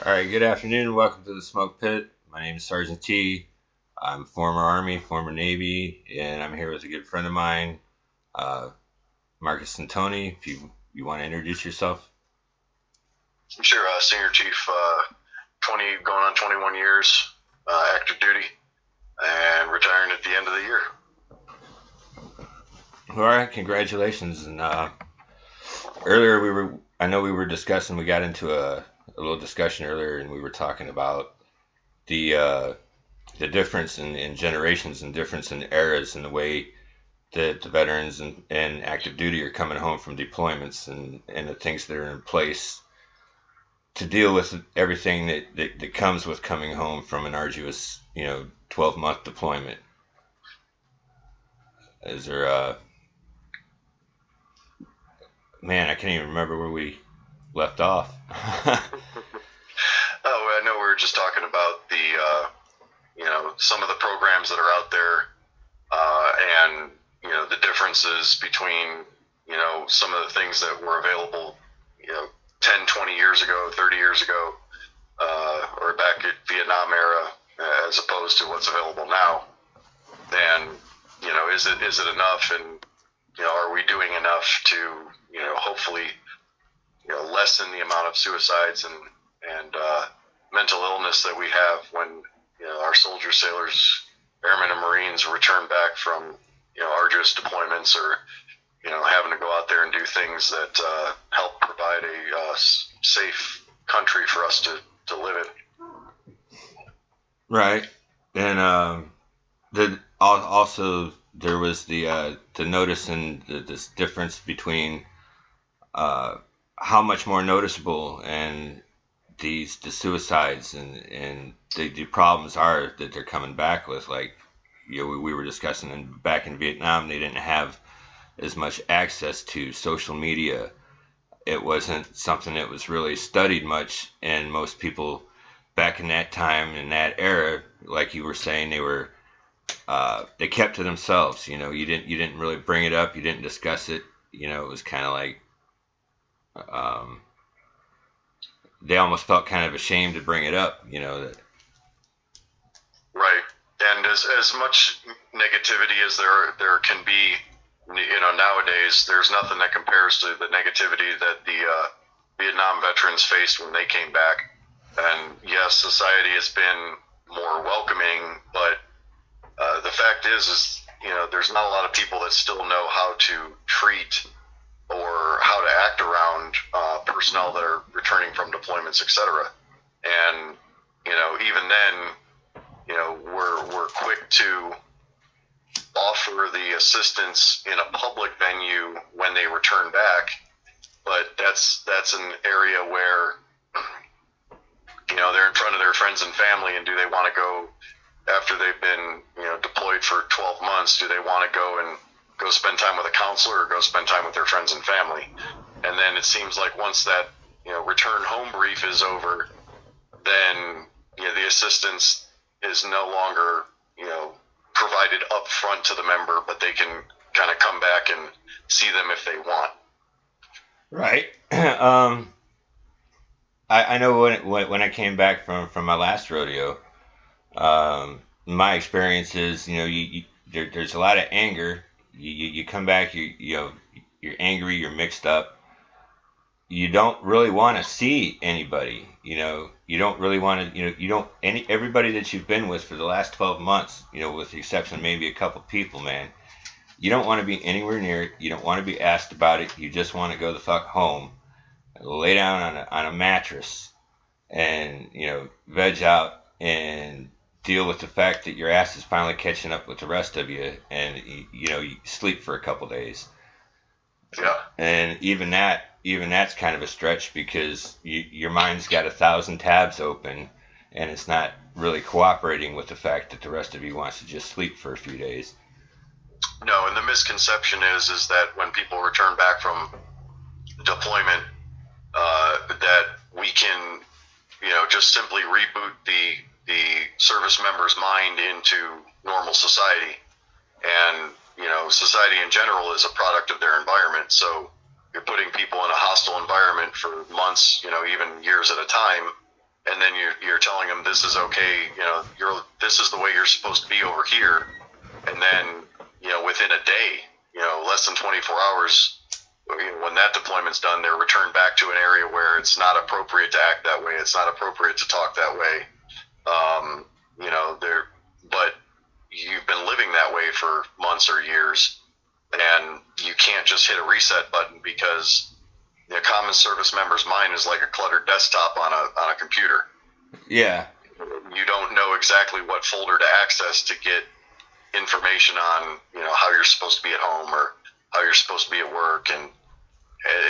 All right, good afternoon. Welcome to the Smoke Pit. My name is Sergeant T. I'm former Army, former Navy, and I'm here with a good friend of mine, uh, Marcus Sintoni. If you want to introduce yourself. Sure, Senior Chief, 20 going on 21 years, active duty, and retiring at the end of the year. All right, congratulations. And earlier I know we were discussing, we got into a little discussion earlier, and we were talking about the difference in generations and difference in eras and the way that the veterans and active duty are coming home from deployments and the things that are in place to deal with everything that comes with coming home from an arduous, 12-month deployment. Is there man, I can't even remember where we left off. I know we were just talking about the, some of the programs that are out there, and, the differences between, some of the things that were available, 10, 20 years ago, 30 years ago, or back at Vietnam era, as opposed to what's available now. And, is it enough? And, are we doing enough to, hopefully, lessen the amount of suicides and mental illness that we have when, our soldiers, sailors, airmen, and Marines return back from, arduous deployments or, having to go out there and do things that help provide a safe country for us to live in. Right. And also there was the notice in this difference between how much more noticeable and the suicides and the problems are that they're coming back with. Like, we were discussing, and back in Vietnam, they didn't have as much access to social media. It wasn't something that was really studied much, and most people back in that time, in that era, like you were saying, they kept to themselves. You didn't really bring it up. You didn't discuss it. It was kind of like they almost felt kind of ashamed to bring it up. That. Right. And as much negativity as there can be, nowadays, there's nothing that compares to the negativity that the Vietnam veterans faced when they came back. And yes, society has been more welcoming, but the fact is, there's not a lot of people that still know how to treat or how to act around personnel that are returning from deployments, etc. And even then, we're quick to offer the assistance in a public venue when they return back, but that's an area where they're in front of their friends and family, and do they want to go after they've been deployed for 12 months? Do they want to go spend time with a counselor or go spend time with their friends and family? And then it seems like once that return home brief is over, then the assistance is no longer provided up front to the member, but they can kind of come back and see them if they want. Right. I know when I came back from my last rodeo, my experience is, there's a lot of anger. You come back, you're angry, you're mixed up. You don't really want to see anybody. You don't really want to. Everybody that you've been with for the last 12 months, with the exception of maybe a couple people, man. You don't want to be anywhere near it. You don't want to be asked about it. You just want to go the fuck home, lay down on a mattress, and veg out and deal with the fact that your ass is finally catching up with the rest of you, and you sleep for a couple days. Yeah. And even that's kind of a stretch, because your mind's got 1,000 tabs open, and it's not really cooperating with the fact that the rest of you wants to just sleep for a few days. No, and the misconception is that when people return back from deployment, that we can, just simply reboot the service member's mind into normal society. And, society in general is a product of their environment. So you're putting people in a hostile environment for months, even years at a time, and then you're telling them this is okay, this is the way you're supposed to be over here, and then within a day, less than 24 hours, when that deployment's done, they're returned back to an area where it's not appropriate to act that way, it's not appropriate to talk that way. But you've been living that way for months or years, and you can't just hit a reset button, because the common service member's mind is like a cluttered desktop on a computer. Yeah. You don't know exactly what folder to access to get information on, how you're supposed to be at home or how you're supposed to be at work, and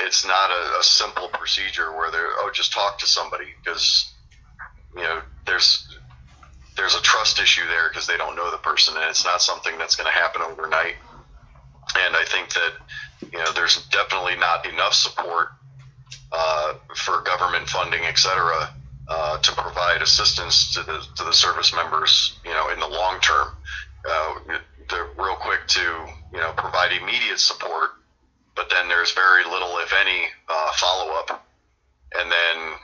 it's not a simple procedure where just talk to somebody, because there's a trust issue there, because they don't know the person, and it's not something that's going to happen overnight. And I think that there's definitely not enough support for government funding, etc., to provide assistance to the service members, in the long term. They're real quick to provide immediate support, but then there's very little, if any, follow up. And then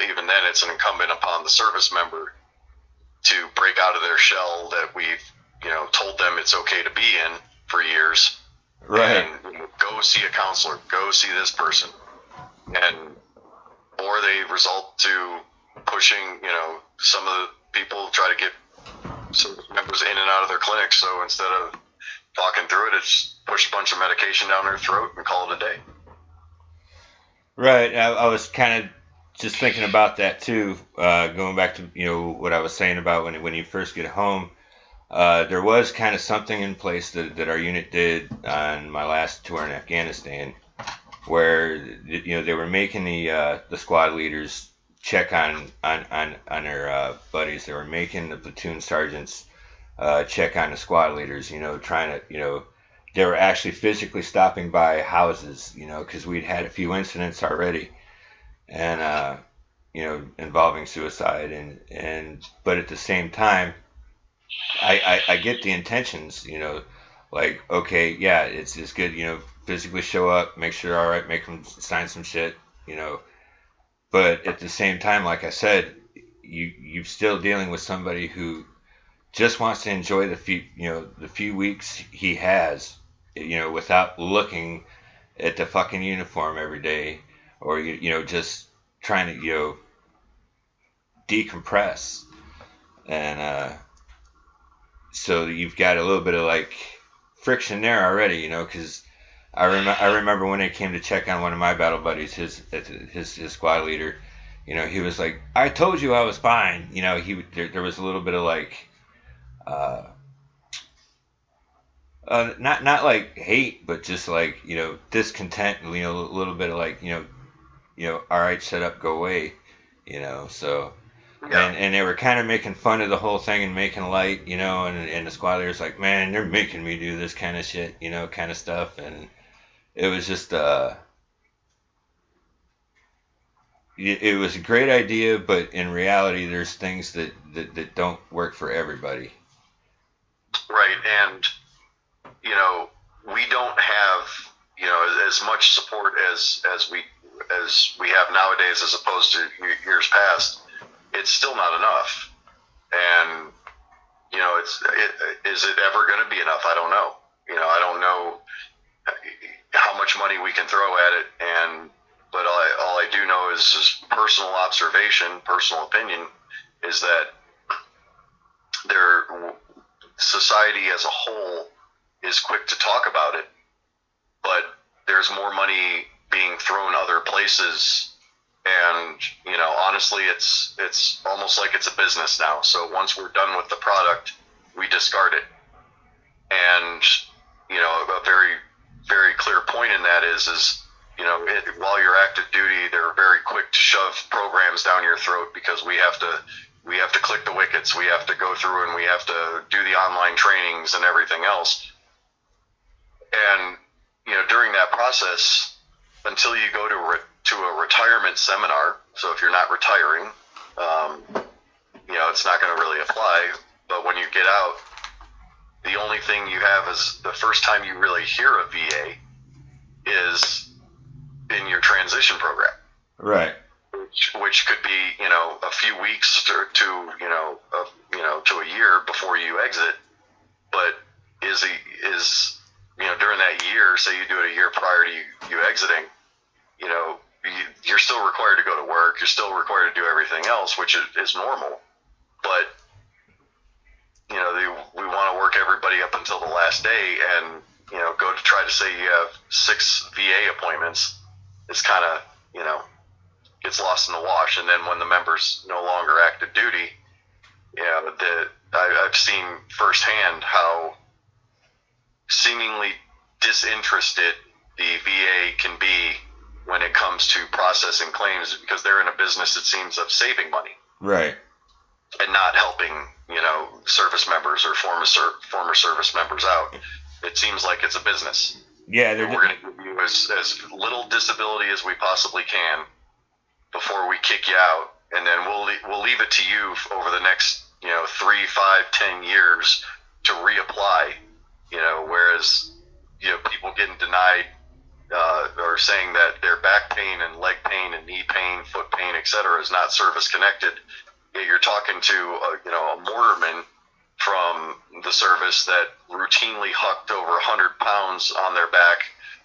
even then, it's an incumbent upon the service member to break out of their shell that we've told them it's okay to be in for years. Right. And go see a counselor, go see this person, or they result to pushing. Some of the people try to get service members in and out of their clinics, so instead of talking through it, it's push a bunch of medication down their throat and call it a day. Right. I was kind of just thinking about that too, going back to what I was saying about when you first get home. There was kind of something in place that our unit did on my last tour in Afghanistan, where they were making the squad leaders check on their buddies. They were making the platoon sergeants check on the squad leaders. Trying to they were actually physically stopping by houses. Because we'd had a few incidents already, and involving suicide, and but at the same time, I get the intentions, like, okay, yeah, it's good, physically show up, make sure they're all right, make them sign some shit, but at the same time, like I said, you're still dealing with somebody who just wants to enjoy the few weeks he has, without looking at the fucking uniform every day, or just trying to decompress. And so you've got a little bit of like friction there already, because I remember when they came to check on one of my battle buddies, his squad leader, he was like, "I told you I was fine." There was a little bit of like, not like hate, but just like discontent, a little bit of like all right, shut up, go away, so. Yeah. And they were kind of making fun of the whole thing and making light, and the squad leader's like, "Man, they're making me do this kind of shit, kind of stuff." And it was just, it was a great idea, but in reality, there's things that don't work for everybody. Right, and we don't have as much support as we have nowadays, as opposed to years past. It's still not enough, and is it ever going to be enough? I don't know. I don't know how much money we can throw at it, but all I do know is just personal observation, personal opinion, is that society as a whole is quick to talk about it, but there's more money being thrown other places. And honestly, it's almost like it's a business now. So once we're done with the product, we discard it. And a very, very clear point in that is while you're active duty, they're very quick to shove programs down your throat, because we have to click the wickets, we have to go through, and we have to do the online trainings and everything else. And during that process, until you go to a retirement seminar, so if you're not retiring, it's not going to really apply. But when you get out, the only thing you have is the first time you really hear a VA is in your transition program. Right. which could be, a few weeks to to a year before you exit. But is during that year, say you do it a year prior to you exiting, you're still required to go to work. You're still required to do everything else, which is normal. But we want to work everybody up until the last day, and go to try to say you have 6 VA appointments. It's kind of gets lost in the wash. And then when the member's no longer active duty, I've seen firsthand how seemingly disinterested the VA can be when it comes to processing claims, because they're in a business, it seems, of saving money, right, and not helping service members or former service members out. It seems like it's a business. Yeah, we're going to give you as little disability as we possibly can before we kick you out, and then we'll leave it to you over the next 3, 5, 10 years to reapply. Whereas people getting denied or saying that their back pain and leg pain and knee pain, foot pain, etc., is not service connected. Yet you're talking to a mortarman from the service that routinely hucked over 100 pounds on their back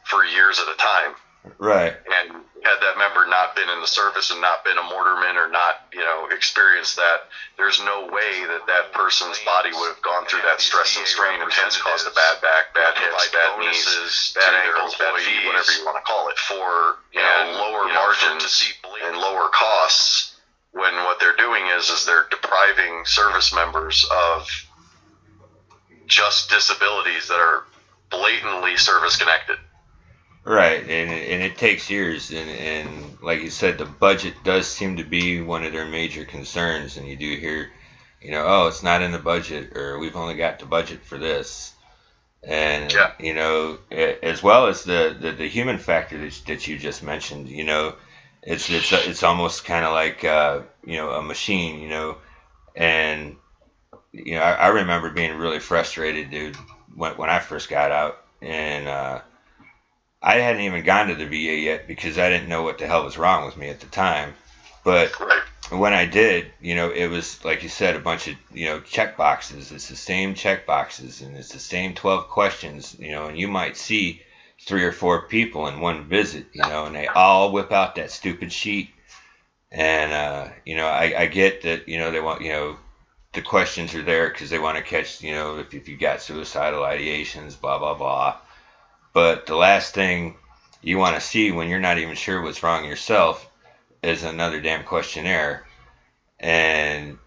for years at a time. Right. And had that member not been in the service and not been a mortarman or not, experienced that, there's no way that person's body would have gone through that stress and strain, and hence caused a bad back, bad hips, bad knees, bad ankles, bad feet, whatever you want to call it, for lower margins and lower costs, when what they're doing is they're depriving service members of just disabilities that are blatantly service connected. Right, and it takes years, and like you said, the budget does seem to be one of their major concerns, and you do hear, oh, it's not in the budget, or we've only got the budget for this, and as well as the human factor that you just mentioned, it's almost kind of like a machine, and I remember being really frustrated, dude, when I first got out, and I hadn't even gone to the VA yet because I didn't know what the hell was wrong with me at the time. But when I did, it was, like you said, a bunch of, check boxes. It's the same check boxes, and it's the same 12 questions, and you might see 3 or 4 people in one visit, and they all whip out that stupid sheet. And, I get that, they want, the questions are there because they want to catch, if you got suicidal ideations, blah, blah, blah. But the last thing you want to see when you're not even sure what's wrong yourself is another damn questionnaire. And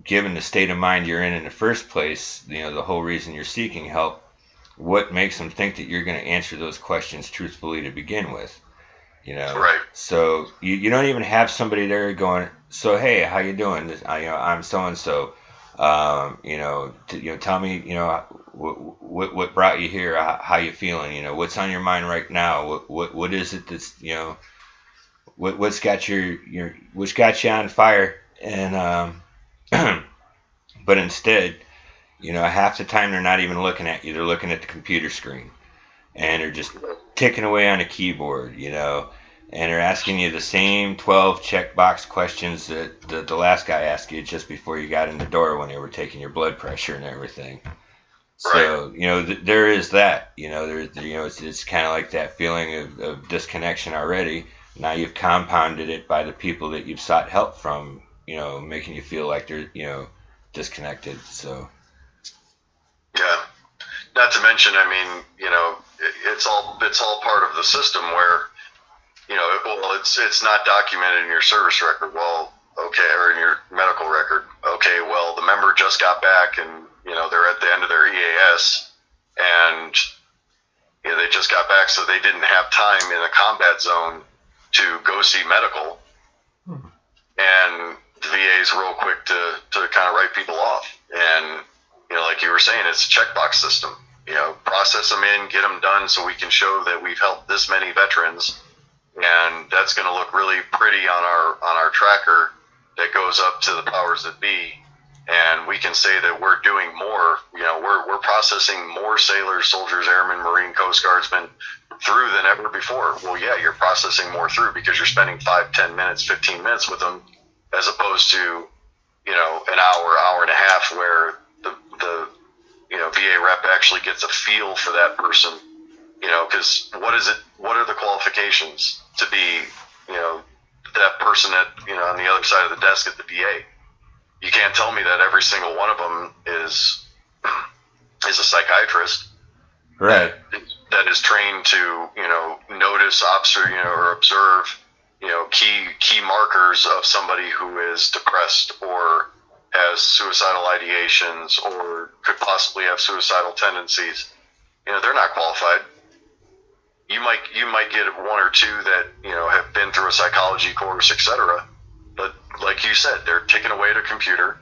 given the state of mind you're in the first place, the whole reason you're seeking help, what makes them think that you're going to answer those questions truthfully to begin with? Right. So you don't even have somebody there going, so hey, how you doing? I'm so and so. Tell me, what brought you here? How you feeling? What's on your mind right now? What is it that's, what's got what's got you on fire? And but instead, half the time they're not even looking at you. They're looking at the computer screen, and they're just ticking away on a keyboard, and they're asking you the same 12 checkbox questions that the last guy asked you just before you got in the door when they were taking your blood pressure and everything. So, there is that, it's kind of like that feeling of disconnection already. Now you've compounded it by the people that you've sought help from, making you feel like they're, disconnected. So. Yeah. Not to mention, it's all part of the system where, it's not documented in your service record. Well, okay, or in your medical record. Okay, well, the member just got back and, they're at the end of their EAS and, they just got back, so they didn't have time in a combat zone to go see medical. And the VA is real quick to kind of write people off. And, like you were saying, it's a checkbox system. Process them in, get them done so we can show that we've helped this many veterans. And that's going to look really pretty on our tracker that goes up to the powers that be, and we can say that we're doing more. We're processing more sailors, soldiers, airmen, Marine, Coast Guardsmen, through than ever before. Well, yeah, you're processing more through because you're spending 5, 10 minutes, 15 minutes with them, as opposed to, an hour and a half where the VA rep actually gets a feel for that person, because what are the qualifications to be, that person at, on the other side of the desk at the VA? You can't tell me that every single one of them is a psychiatrist, right? That is trained to, notice, or observe, key markers of somebody who is depressed or has suicidal ideations or could possibly have suicidal tendencies. They're not qualified. You might get one or two that, have been through a psychology course, etc. But like you said, they're ticking away at a computer.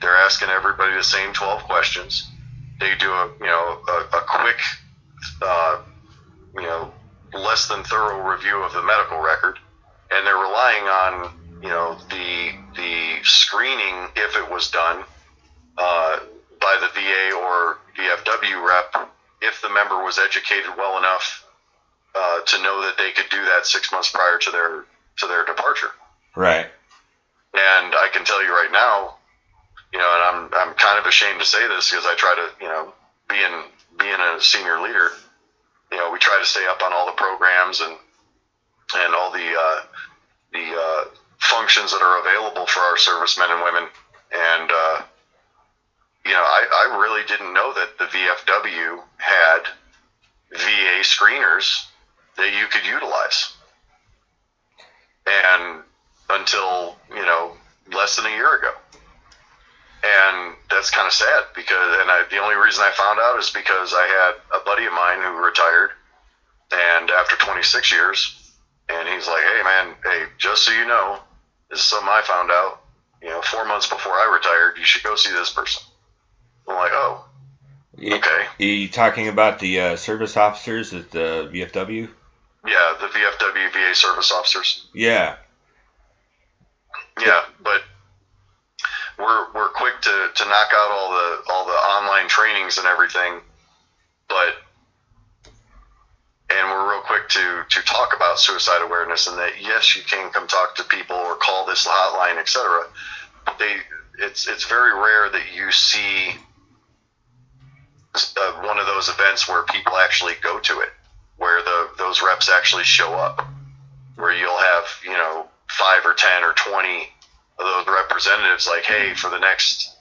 They're asking everybody the same 12 questions. They do a quick, less than thorough review of the medical record, and they're relying on, the screening, if it was done by the VA or VFW rep, if the member was educated well enough to know that they could do that 6 months prior to their departure. Right. And I can tell you right now, and I'm kind of ashamed to say this because I try to, being a senior leader, we try to stay up on all the programs and all the functions that are available for our servicemen and women. And, I really didn't know that the VFW had VA screeners that you could utilize. And until, less than a year ago. And that's kind of sad because, the only reason I found out is because I had a buddy of mine who retired, and after 26 years, and he's like, hey, just so you know, this is something I found out, 4 months before I retired, you should go see this person. I'm like, oh, okay. Are you talking about the service officers at the VFW? Yeah, the VFW VA service officers. Yeah. Yeah, but we're quick to knock out all the online trainings and everything, and we're real quick to talk about suicide awareness and that yes, you can come talk to people or call this hotline, etc. But it's very rare that you see one of those events where people actually go to it, where those reps actually show up, where you'll have 5 or 10 or 20 of those representatives like, hey, for the next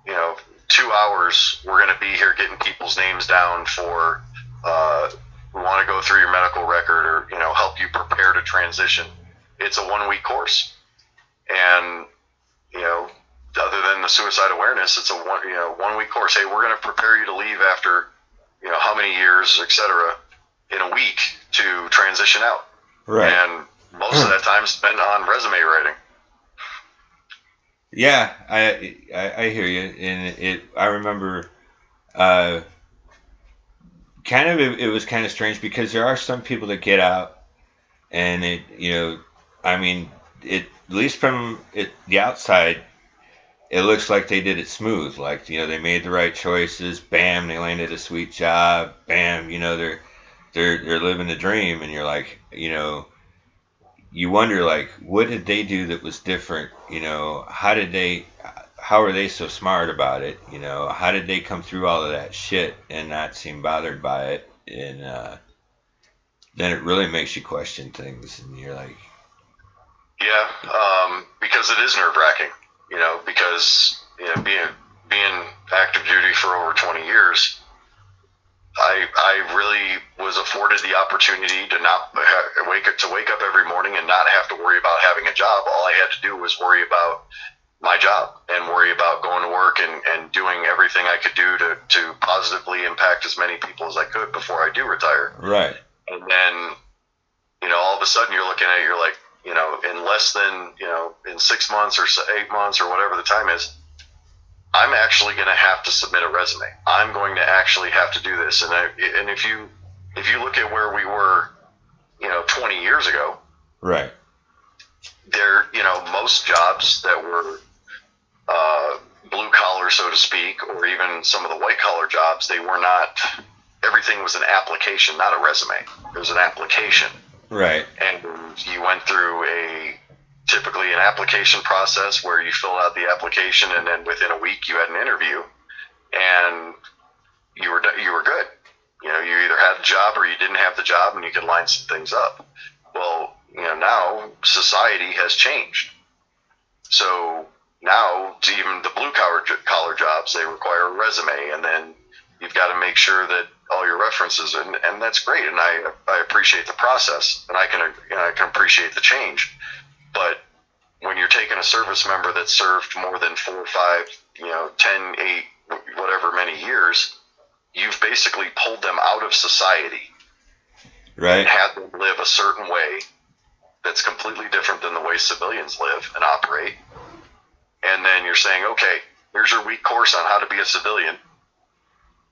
2 hours we're going to be here getting people's names down for we want to go through your medical record or help you prepare to transition. It's a 1-week course, and other than the suicide awareness, it's a 1-week course. Hey, we're going to prepare you to leave after how many years, etc. in a week to transition out. Right. And most of that time spent on resume writing. Yeah, I hear you, and I remember, it was kind of strange because there are some people that get out, and at least from the outside, it looks like they did it smooth, like they made the right choices, bam, they landed a sweet job, bam, they're living the dream, and you're like, you wonder, like, what did they do that was different? How are they so smart about it? How did they come through all of that shit and not seem bothered by it? And then it really makes you question things, and you're like, yeah, because it is nerve-wracking, because being active duty for over 20 years, I really was afforded the opportunity to not wake up every morning and not have to worry about having a job. All I had to do was worry about my job and worry about going to work and doing everything I could do to positively impact as many people as I could before I do retire. Right. And then, all of a sudden you're looking at it, you're like, in less than, in 6 months or 8 months or whatever the time is, I'm actually going to have to submit a resume. I'm going to actually have to do this. And if you look at where we were, 20 years ago, right, there, most jobs that were blue collar, so to speak, or even some of the white collar jobs, they were not everything was an application, not a resume. It was an application. Right. And you went through typically an application process where you filled out the application, and then within a week you had an interview, and you were good. You either had a job or you didn't have the job, and you could line some things up. Well, now society has changed. So now even the blue collar jobs, they require a resume, and then you've got to make sure that all your references, and that's great, and I appreciate the process, and I can appreciate the change. But when you're taking a service member that served more than 4, 5, 10, 8, whatever many years, you've basically pulled them out of society, right? And had them live a certain way that's completely different than the way civilians live and operate. And then you're saying, okay, here's your week course on how to be a civilian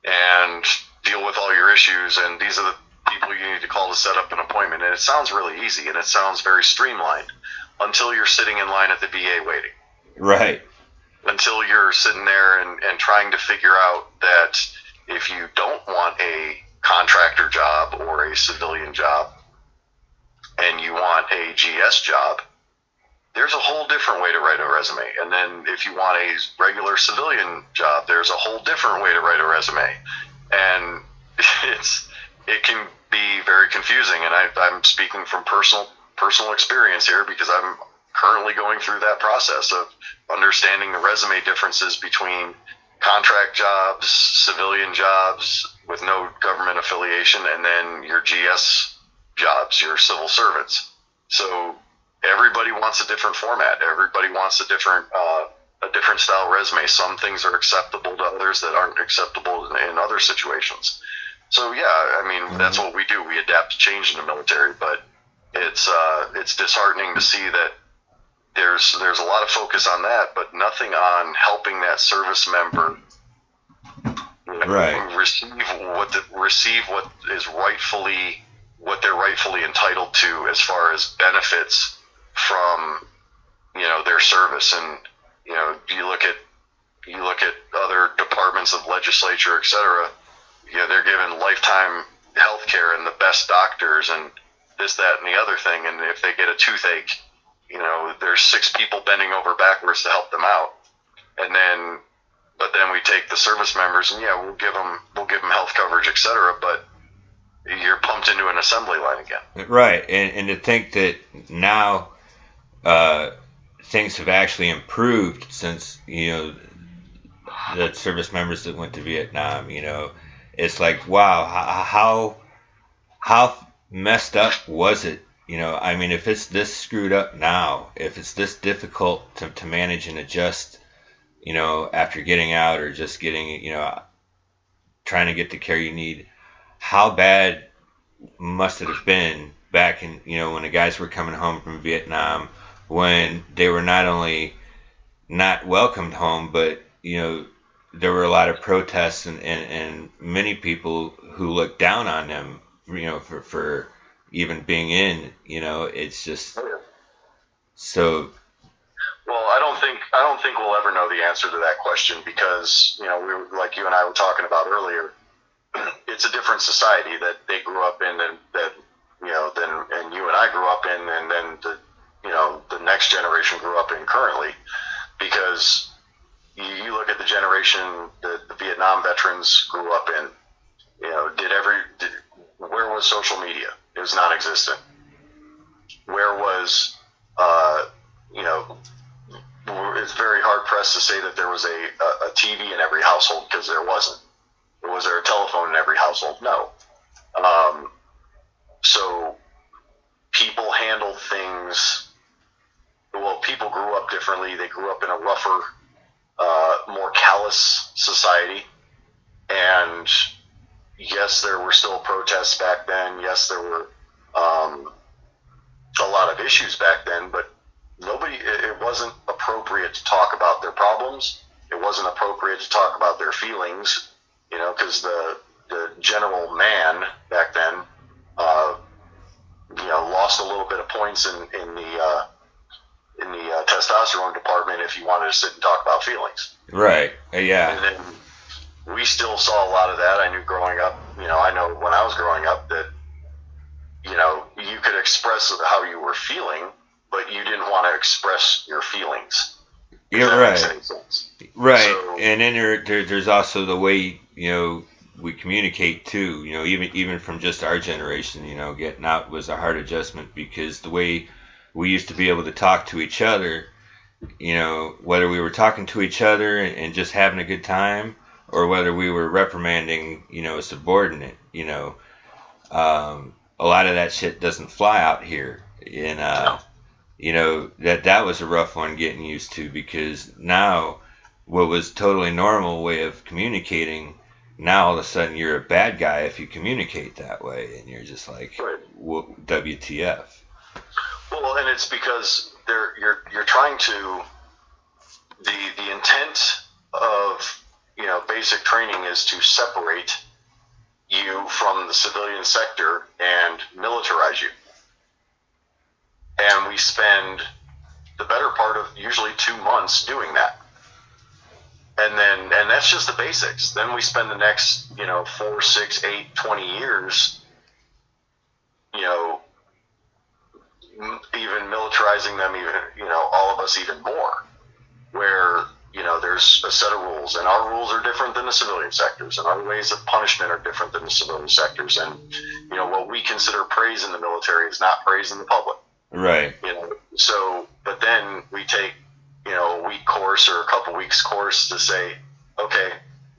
and deal with all your issues, and these are the people you need to call to set up an appointment. And it sounds really easy, and it sounds very streamlined until you're sitting in line at the VA waiting. Right. Until you're sitting there and trying to figure out that if you don't want a contractor job or a civilian job and you want a GS job, there's a whole different way to write a resume. And then if you want a regular civilian job, there's a whole different way to write a resume. And it can be very confusing. And I'm speaking from personal experience here, because I'm currently going through that process of understanding the resume differences between contract jobs, civilian jobs with no government affiliation, and then your GS jobs, your civil servants. So everybody wants a different format. Everybody wants a different style resume. Some things are acceptable to others that aren't acceptable in other situations. So yeah, I mean, that's what we do. We adapt to change in the military, but it's disheartening to see that there's a lot of focus on that, but nothing on helping that service member right. receive what they're rightfully entitled to as far as benefits from their service. And you look at other departments of legislature, etc. They're given lifetime health care and the best doctors and this, that, and the other thing. And if they get a toothache, there's 6 people bending over backwards to help them out. But then we take the service members and we'll give them health coverage, etc. But you're pumped into an assembly line again. Right. And to think that now things have actually improved since, the service members that went to Vietnam, it's like, wow, how messed up was it? I mean, if it's this screwed up now, if it's this difficult to manage and adjust, after getting out or just getting, trying to get the care you need, how bad must it have been back in, when the guys were coming home from Vietnam, when they were not only not welcomed home, but, there were a lot of protests and many people who looked down on them, for even being in, it's just so. Well, I don't think we'll ever know the answer to that question, because like you and I were talking about earlier, it's a different society that they grew up in, and that and you and I grew up in, and then the next generation grew up in currently. Because you look at the generation that the Vietnam veterans grew up in, where was social media? It was non-existent. Where was, it's very hard pressed to say that there was a TV in every household, because there wasn't. Was there a telephone in every household? No. So people handled things, people grew up differently. They grew up in a rougher, more callous society. And yes, there were still protests back then. Yes, there were a lot of issues back then, but it wasn't appropriate to talk about their problems. It wasn't appropriate to talk about their feelings, because the general man back then, lost a little bit of points in the testosterone department if you wanted to sit and talk about feelings. Right. Yeah. And then we still saw a lot of that. I knew growing up, I know when I was growing up that, you could express how you were feeling, but you didn't want to express your feelings. If that makes any sense. Right. So, and then there's also the way, we communicate too, even from just our generation, getting out was a hard adjustment because the way we used to be able to talk to each other, whether we were talking to each other and just having a good time or whether we were reprimanding, a subordinate, a lot of that shit doesn't fly out here. And, that was a rough one getting used to because now what was totally normal way of communicating, now all of a sudden you're a bad guy if you communicate that way, and you're just like, WTF. Well, and it's because you're trying to the intent of basic training is to separate you from the civilian sector and militarize you. And we spend the better part of usually 2 months doing that. And that's just the basics. Then we spend the next, 4, 6, 8, 20 years, even militarizing them, even, all of us even more, where, there's a set of rules, and our rules are different than the civilian sectors, and our ways of punishment are different than the civilian sectors. And, what we consider praise in the military is not praise in the public. Right. So, but then we take, a week course or a couple weeks course to say, okay,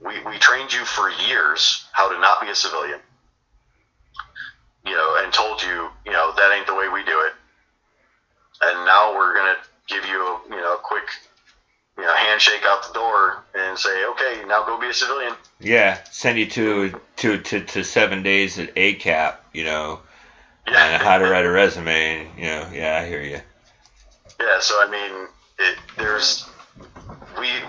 we trained you for years how to not be a civilian, and told you, that ain't the way we do it. And now we're going to give you a quick, handshake out the door and say, okay, now go be a civilian. Yeah. Send you to 7 days at ACAP, and how to write a resume, and, yeah, I hear you. Yeah, so I mean,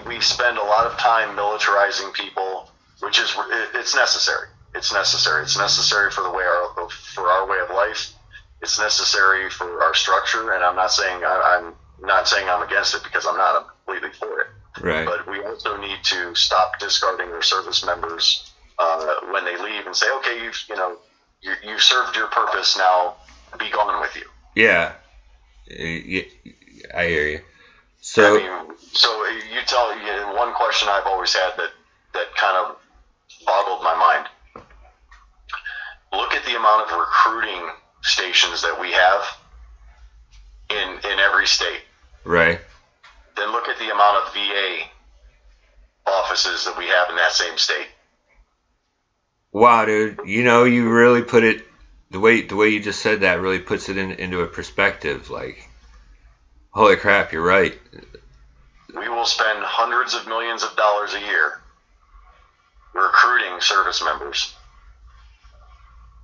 we spend a lot of time militarizing people, which is it's necessary. It's necessary. It's necessary for for our way of life. It's necessary for our structure, and I'm not saying I'm against it because I'm not. I'm completely for it. Right. But we also need to stop discarding our service members when they leave and say, okay, you've served your purpose, now be gone with you. Yeah. I hear you. So, you tell one question I've always had that kind of boggled my mind. Look at the amount of recruiting stations that we have in every state. Right. Then look at the amount of VA offices that we have in that same state. Wow, dude. You really put it the way you just said that really puts it into a perspective. Like, holy crap, you're right. We will spend hundreds of millions of dollars a year recruiting service members,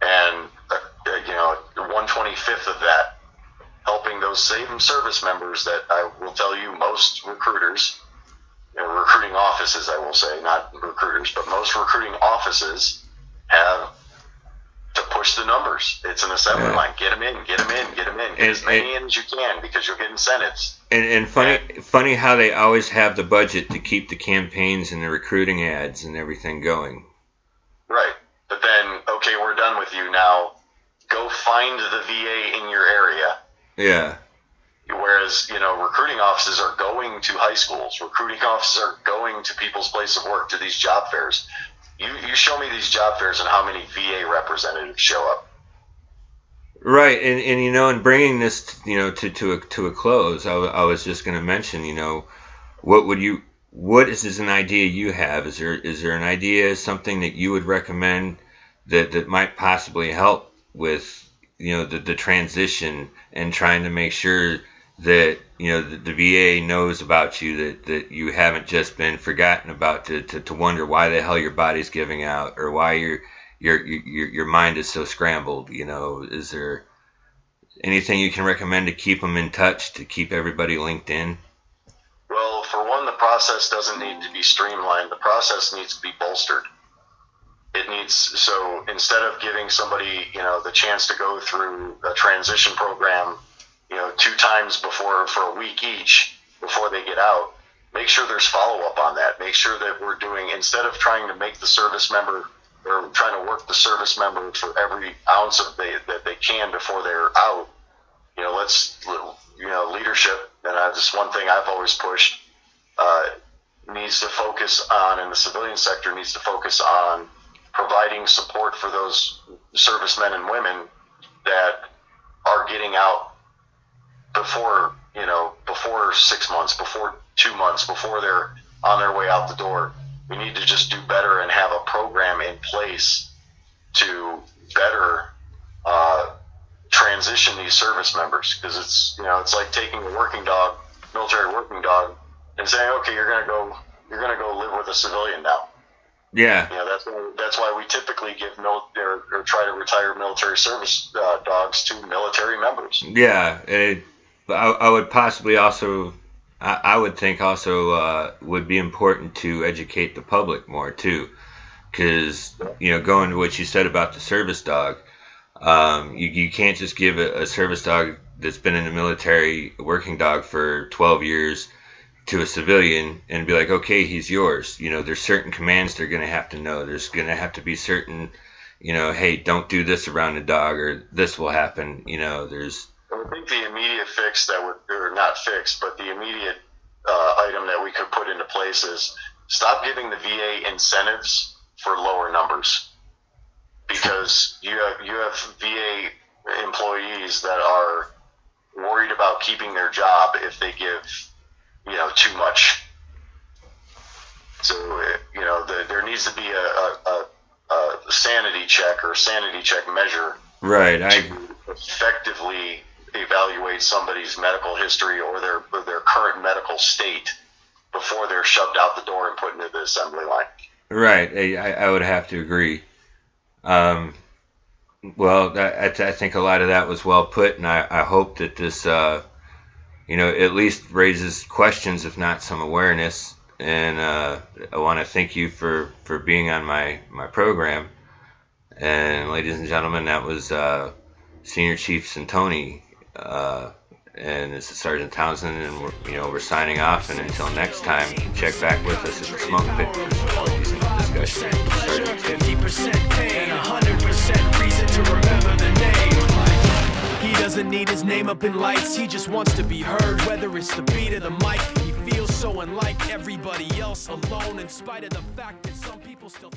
and 1/25th of that helping those same service members that I will tell you most recruiters, recruiting offices, I will say, not recruiters, but most recruiting offices have to push the numbers. It's an assembly line. Get them in. Get as many in as you can because you'll get incentives. And funny how they always have the budget to keep the campaigns and the recruiting ads and everything going. Right. But then, okay, we're done with you now. Go find the VA in your area. Yeah. Whereas, recruiting offices are going to high schools. Recruiting offices are going to people's place of work, to these job fairs. You show me these job fairs and how many VA representatives show up. Right, and bringing this, to a close, I was just going to mention, what is an idea you have? Is there an idea, something that you would recommend that might possibly help with, the transition and trying to make sure that, the VA knows about you, that you haven't just been forgotten about to wonder why the hell your body's giving out or why your mind is so scrambled. Is there anything you can recommend to keep them in touch, to keep everybody linked in? Well, for one, the process doesn't need to be streamlined. The process needs to be bolstered. So instead of giving somebody, the chance to go through a transition program, 2 times for a week each before they get out, make sure there's follow-up on that. Make sure that we're doing, instead of trying to make the service member or trying to work the service member for every ounce of that they can before they're out, leadership, and that's one thing I've always pushed, needs to focus on, in the civilian sector, needs to focus on providing support for those servicemen and women that are getting out before 6 months, before 2 months, before they're on their way out the door. We need to just do better and have a program in place to better transition these service members, because it's like taking a military working dog, and saying, okay, you're gonna go live with a civilian now. Yeah. That's why we typically give or try to retire military service dogs to military members. Yeah. I would possibly also, I would think also would be important to educate the public more too, because going to what you said about the service dog, you can't just give a service dog that's been in the military, a working dog for 12 years, to a civilian and be like, okay, he's yours. There's certain commands they're going to have to know. There's going to have to be certain, hey, don't do this around the dog, or this will happen. I think the immediate fix or not fix, but the immediate item that we could put into place is stop giving the VA incentives for lower numbers, because you have VA employees that are worried about keeping their job if they give too much. So there needs to be a sanity check or sanity check measure, right? To effectively evaluate somebody's medical history or their current medical state before they're shoved out the door and put into the assembly line. Right. I would have to agree. Well, I think a lot of that was well put, and I hope that this, at least raises questions, if not some awareness. And I want to thank you for being on my program. And ladies and gentlemen, that was Senior Chief Sintoni, and this is Sergeant Townsend, and we're signing off. And until next time, check back with us at the Smoke Pit for some more decent discussion. 50% pain, 100% reason to remember the name. He doesn't need his name up in lights, he just wants to be heard, whether it's the beat of the mic. He feels so unlike everybody else, alone, in spite of the fact that some people still